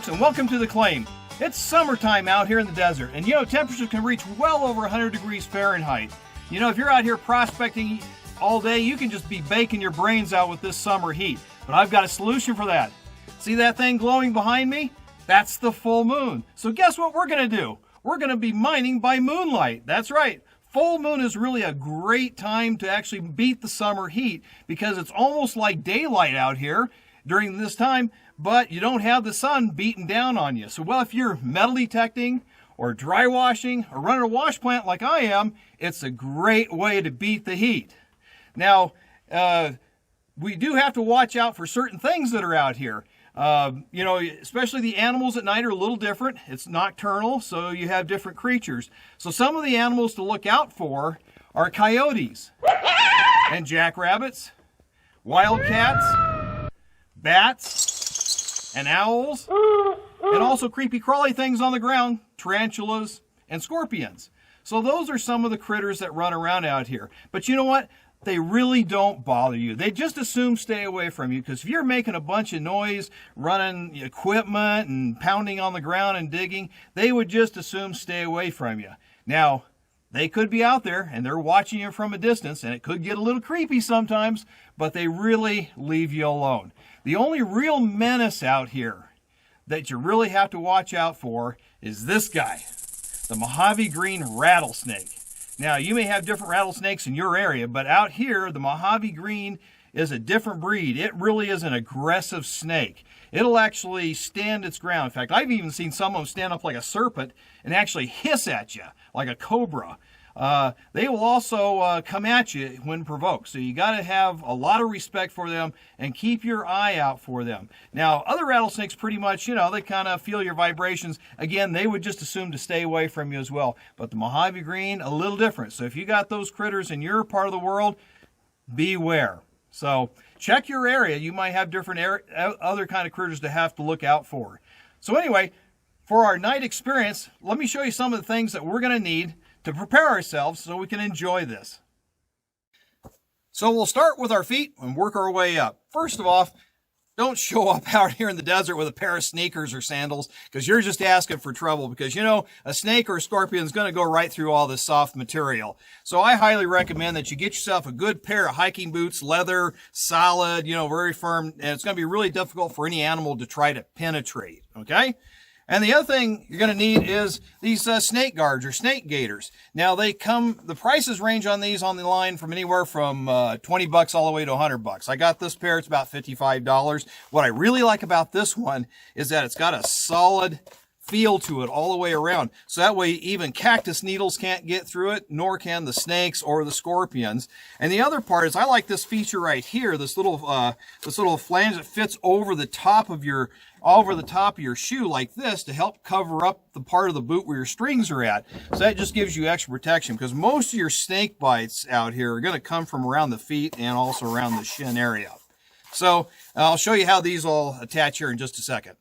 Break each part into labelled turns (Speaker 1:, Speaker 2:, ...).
Speaker 1: folks, and welcome to The Claim. It's summertime out here in the desert, and temperatures can reach well over 100 degrees Fahrenheit. If you're out here prospecting all day, you can just be baking your brains out with this summer heat. But I've got a solution for that. See that thing glowing behind me? That's the full moon. So guess what we're going to do? We're going to be mining by moonlight. That's right. Full moon is really a great time to actually beat the summer heat because it's almost like daylight out here during this time, but you don't have the sun beating down on you. So, if you're metal detecting or dry washing or running a wash plant like I am, it's a great way to beat the heat. Now, we do have to watch out for certain things that are out here. Especially the animals at night are a little different. It's nocturnal, so you have different creatures. So some of the animals to look out for are coyotes and jackrabbits, wildcats, bats, and owls, and also creepy crawly things on the ground, tarantulas and scorpions. So those are some of the critters that run around out here. But you know what? They really don't bother you. They just assume stay away from you, because if you're making a bunch of noise, running equipment and pounding on the ground and digging, they would just assume stay away from you. Now, they could be out there and they're watching you from a distance, and it could get a little creepy sometimes, but they really leave you alone. The only real menace out here that you really have to watch out for is this guy, the Mojave green rattlesnake. Now, you may have different rattlesnakes in your area, but out here, the Mojave green is a different breed. It really is an aggressive snake. It'll actually stand its ground. In fact, I've even seen some of them stand up like a serpent and actually hiss at you like a cobra. They will also come at you when provoked. So you got to have a lot of respect for them and keep your eye out for them. Now, other rattlesnakes pretty much, they kind of feel your vibrations. Again, they would just assume to stay away from you as well. But the Mojave green, a little different. So if you got those critters in your part of the world, beware. So check your area. You might have different other kind of critters to have to look out for. So anyway, for our night experience, let me show you some of the things that we're going to need to prepare ourselves so we can enjoy this. So we'll start with our feet and work our way up. First of all, don't show up out here in the desert with a pair of sneakers or sandals, because you're just asking for trouble, because a snake or a scorpion is going to go right through all this soft material. So I highly recommend that you get yourself a good pair of hiking boots, leather, solid, very firm, and it's going to be really difficult for any animal to try to penetrate, okay? And the other thing you're going to need is these snake guards or snake gaiters. Now the prices range on these on the line from anywhere from $20 all the way to $100. I got this pair, it's about $55. What I really like about this one is that it's got a solid feel to it all the way around. So that way even cactus needles can't get through it, nor can the snakes or the scorpions. And the other part is I like this feature right here, this little flange that fits over the top of your shoe like this to help cover up the part of the boot where your strings are at. So that just gives you extra protection, because most of your snake bites out here are going to come from around the feet and also around the shin area. So I'll show you how these all attach here in just a second.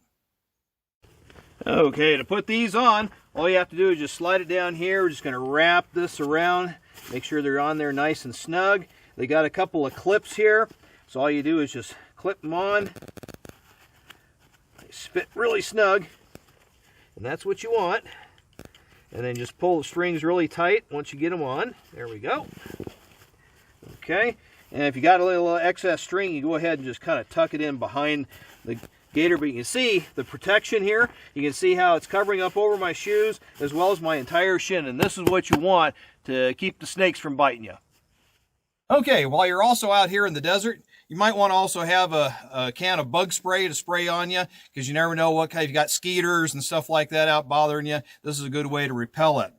Speaker 1: Okay, to put these on, all you have to do is just slide it down here. We're just going to wrap this around, make sure they're on there nice and snug. They got a couple of clips here, so all you do is just clip them on. They fit really snug, and that's what you want. And then just pull the strings really tight once you get them on. There we go. Okay, and if you got a little excess string, you go ahead and just kind of tuck it in behind the gaiter, but you can see the protection here. You can see how it's covering up over my shoes as well as my entire shin, and this is what you want to keep the snakes from biting you. Okay, while you're also out here in the desert, you might want to also have a can of bug spray to spray on you, because you never know what kind. If you got skeeters and stuff like that out bothering you, this is a good way to repel it.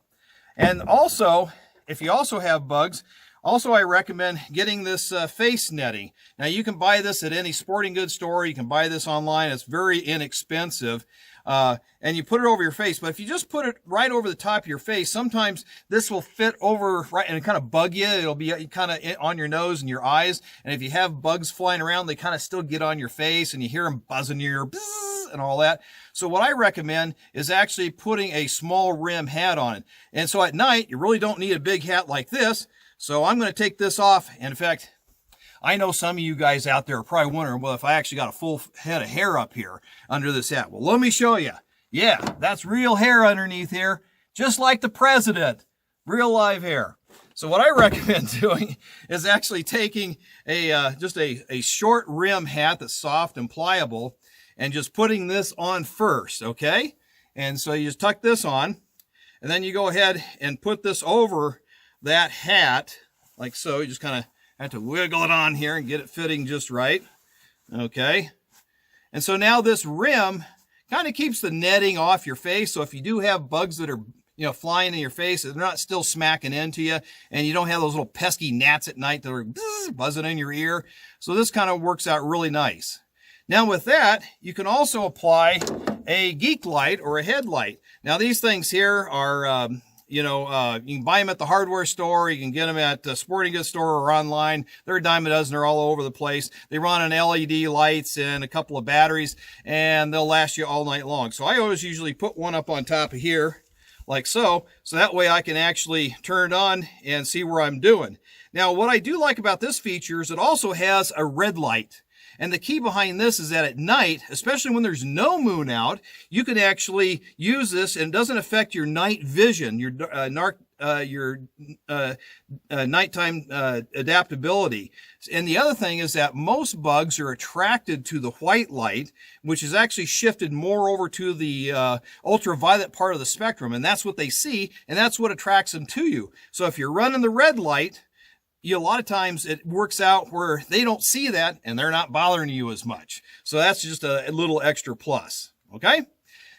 Speaker 1: And also, if you also have bugs, I recommend getting this face netting. Now, you can buy this at any sporting goods store. You can buy this online. It's very inexpensive. And you put it over your face. But if you just put it right over the top of your face, sometimes this will fit over right and kind of bug you. It'll be kind of on your nose and your eyes. And if you have bugs flying around, they kind of still get on your face, and you hear them buzzing your buzz and all that. So what I recommend is actually putting a small rim hat on it. And so at night, you really don't need a big hat like this. So I'm going to take this off, and in fact, I know some of you guys out there are probably wondering, well, if I actually got a full head of hair up here under this hat. Well, let me show you. Yeah, that's real hair underneath here, just like the president. Real live hair. So what I recommend doing is actually taking just a short rim hat that's soft and pliable and just putting this on first, okay? And so you just tuck this on, and then you go ahead and put this over that hat, like so. You just kind of have to wiggle it on here and get it fitting just right, okay? And so now this rim kind of keeps the netting off your face, so if you do have bugs that are flying in your face, they're not still smacking into you, and you don't have those little pesky gnats at night that are buzzing in your ear. So this kind of works out really nice. Now with that, you can also apply a geek light or a headlight. Now these things here are, you can buy them at the hardware store. You can get them at the sporting goods store or online. They're a dime a dozen. They're all over the place. They run on LED lights and a couple of batteries, and they'll last you all night long. So I always usually put one up on top of here, like so that way I can actually turn it on and see where I'm doing. Now, what I do like about this feature is it also has a red light. And the key behind this is that at night, especially when there's no moon out, you can actually use this, and it doesn't affect your night vision, your nighttime adaptability. And the other thing is that most bugs are attracted to the white light, which is actually shifted more over to the ultraviolet part of the spectrum. And that's what they see, and that's what attracts them to you. So if you're running the red light, a lot of times it works out where they don't see that and they're not bothering you as much. So that's just a little extra plus. Okay.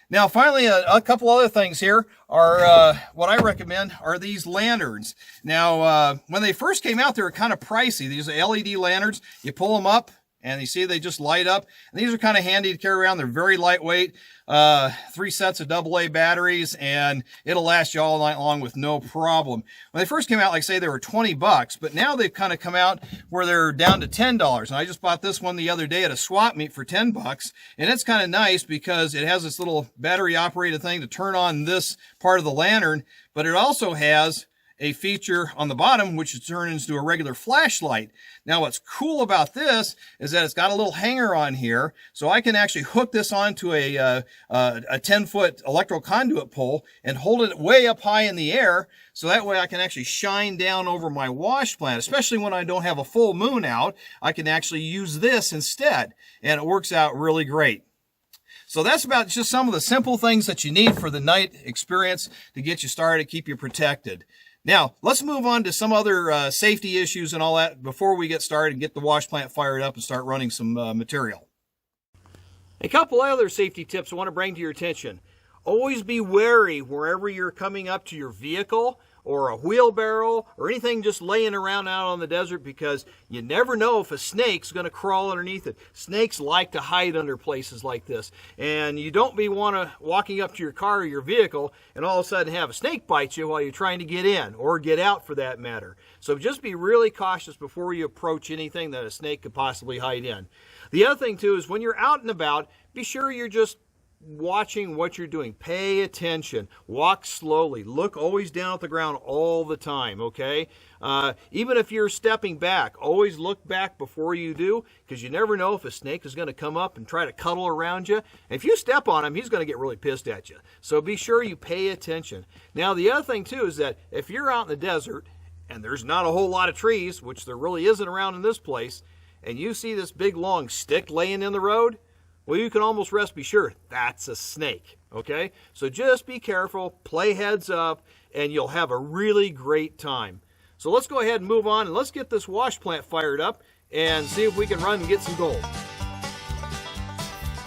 Speaker 1: Now, finally, a couple other things here are what I recommend are these lanterns. Now, when they first came out, they were kind of pricey. These are LED lanterns. You pull them up, and you see they just light up. And these are kind of handy to carry around. They're very lightweight. 3 sets of AA batteries, and it'll last you all night long with no problem. When they first came out, like I say, they were $20, but now they've kind of come out where they're down to $10. And I just bought this one the other day at a swap meet for $10, and it's kind of nice because it has this little battery operated thing to turn on this part of the lantern, but it also has a feature on the bottom which turns into a regular flashlight. Now what's cool about this is that it's got a little hanger on here, so I can actually hook this onto a 10-foot electrical conduit pole and hold it way up high in the air, so that way I can actually shine down over my wash plant. Especially when I don't have a full moon out, I can actually use this instead, and it works out really great. So that's about just some of the simple things that you need for the night experience to get you started, keep you protected. Now, let's move on to some other safety issues and all that before we get started and get the wash plant fired up and start running some material. A couple other safety tips I want to bring to your attention. Always be wary wherever you're coming up to your vehicle or a wheelbarrow or anything just laying around out on the desert, because you never know if a snake's going to crawl underneath it. Snakes like to hide under places like this, and you don't be walking up to your car or your vehicle and all of a sudden have a snake bite you while you're trying to get in or get out, for that matter. So just be really cautious before you approach anything that a snake could possibly hide in. The other thing too is when you're out and about, be sure you're just watching what you're doing. Pay attention. Walk slowly. Look always down at the ground all the time, okay? Even if you're stepping back, always look back before you do, because you never know if a snake is going to come up and try to cuddle around you. And if you step on him, he's going to get really pissed at you. So be sure you pay attention. Now, the other thing, too, is that if you're out in the desert and there's not a whole lot of trees, which there really isn't around in this place, and you see this big, long stick laying in the road, well, you can almost be sure that's a snake, okay? So just be careful, play heads up, and you'll have a really great time. So let's go ahead and move on, and let's get this wash plant fired up and see if we can run and get some gold.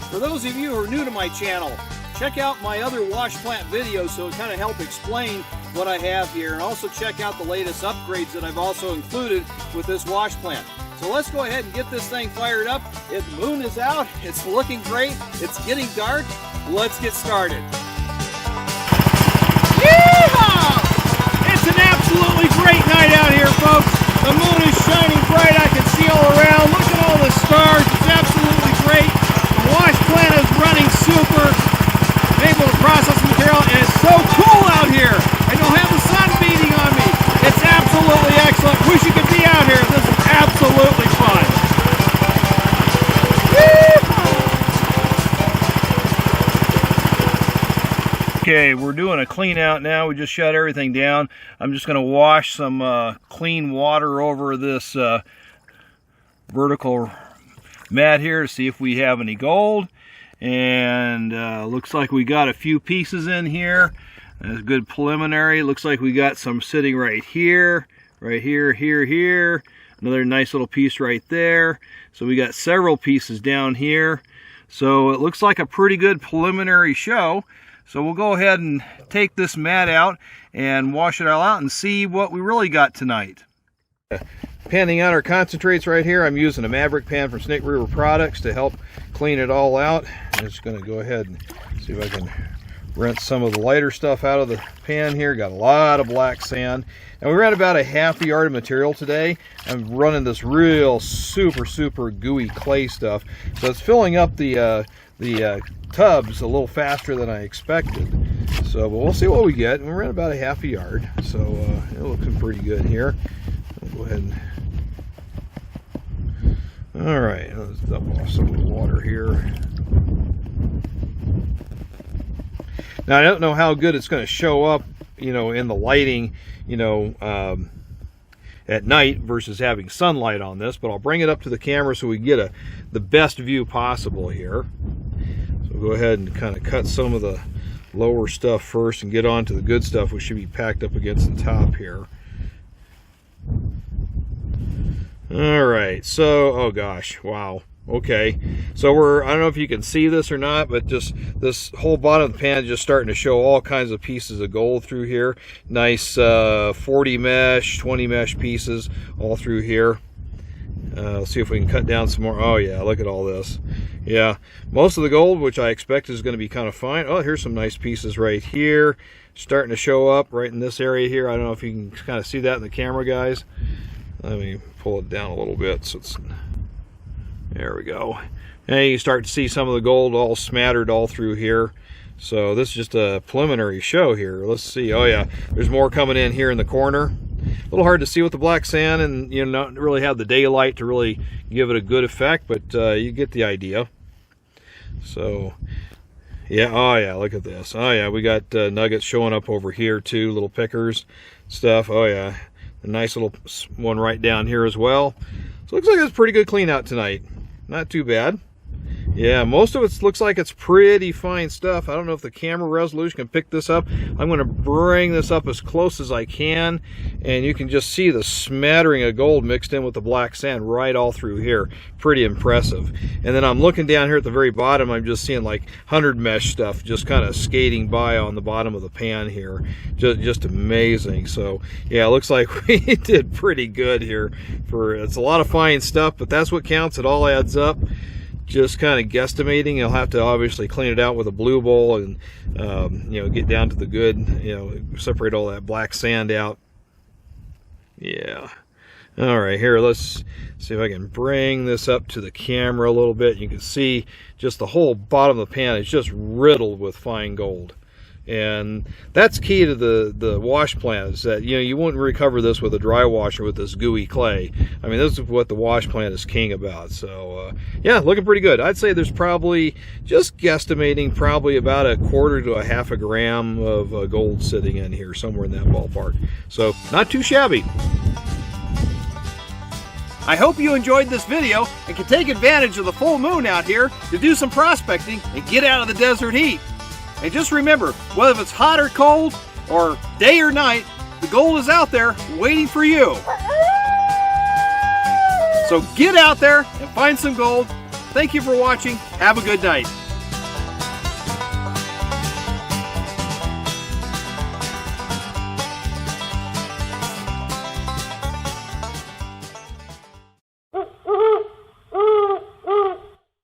Speaker 1: For those of you who are new to my channel, check out my other wash plant videos so it kind of help explain what I have here, and also check out the latest upgrades that I've also included with this wash plant. So let's go ahead and get this thing fired up. The moon is out. It's looking great. It's getting dark. Let's get started. Yeehaw! It's an absolutely great night out here, folks. The moon is shining bright. I can see all around. Look at all the stars. It's absolutely great. The wash plant is running super. I'm able to process material, and it's so cool out here. I don't have the sun beating on me. It's absolutely excellent. Wish you could be out here. This is absolutely fun. Okay, we're doing a clean out now. We just shut everything down. I'm just going to wash some clean water over this vertical mat here to see if we have any gold. And looks like we got a few pieces in here. That's a good preliminary. Looks like we got some sitting right here, here. Another nice little piece right there. So we got several pieces down here. So it looks like a pretty good preliminary show. So we'll go ahead and take this mat out and wash it all out and see what we really got tonight. Panning out our concentrates right here. I'm using a Maverick pan from Snake River Products to help clean it all out. I'm just going to go ahead and see if I can rinse some of the lighter stuff out of the pan here. Got a lot of black sand. And we ran about a half a yard of material today. I'm running this real super gooey clay stuff. So it's filling up the tubs a little faster than I expected. So but we'll see what we get. And we ran about a half a yard. So it looks pretty good here. I'll go ahead and... All right, let's dump off some of the water here. Now, I don't know how good it's going to show up, you know, in the lighting, you know, at night versus having sunlight on this, but I'll bring it up to the camera so we can get the best view possible here. So we'll go ahead and kind of cut some of the lower stuff first and get on to the good stuff, which should be packed up against the top here. All right, so, oh gosh, wow. Okay, so I don't know if you can see this or not, but just this whole bottom of the pan is just starting to show all kinds of pieces of gold through here. Nice 40 mesh, 20 mesh pieces all through here. Let's see if we can cut down some more. Oh yeah, look at all this. Yeah, most of the gold, which I expect is going to be kind of fine. Oh, here's some nice pieces right here. Starting to show up right in this area here. I don't know if you can kind of see that in the camera, guys. Let me pull it down a little bit so it's... There we go. And you start to see some of the gold all smattered all through here. So this is just a preliminary show here. Let's see. Oh yeah, there's more coming in here in the corner. A little hard to see with the black sand and, you know, not really have the daylight to really give it a good effect, but you get the idea. So yeah, oh yeah, look at this. Oh yeah, we got nuggets showing up over here too, little pickers stuff. Oh yeah, a nice little one right down here as well. So it looks like it's a pretty good clean out tonight. Not too bad. Yeah, most of it looks like it's pretty fine stuff. I don't know if the camera resolution can pick this up. I'm going to bring this up as close as I can, and you can just see the smattering of gold mixed in with the black sand right all through here. Pretty impressive. And then I'm looking down here at the very bottom. I'm just seeing like 100 mesh stuff just kind of skating by on the bottom of the pan here. Just amazing. So yeah, it looks like we did pretty good here. It's a lot of fine stuff, but that's what counts. It all adds up. Just kind of guesstimating. You'll have to obviously clean it out with a blue bowl and you know, get down to the good, you know, separate all that black sand out. Yeah. All right, here, let's see if I can bring this up to the camera a little bit. You can see just the whole bottom of the pan is just riddled with fine gold. And that's key to the wash plant, is that, you know, you wouldn't recover this with a dry washer with this gooey clay. I mean, this is what the wash plant is king about. So yeah, looking pretty good. I'd say there's probably, just guesstimating, probably about 1/4 to 1/2 gram of gold sitting in here, somewhere in that ballpark. So not too shabby. I hope you enjoyed this video and can take advantage of the full moon out here to do some prospecting and get out of the desert heat. And just remember, whether it's hot or cold, or day or night, the gold is out there waiting for you. So get out there and find some gold. Thank you for watching. Have a good night.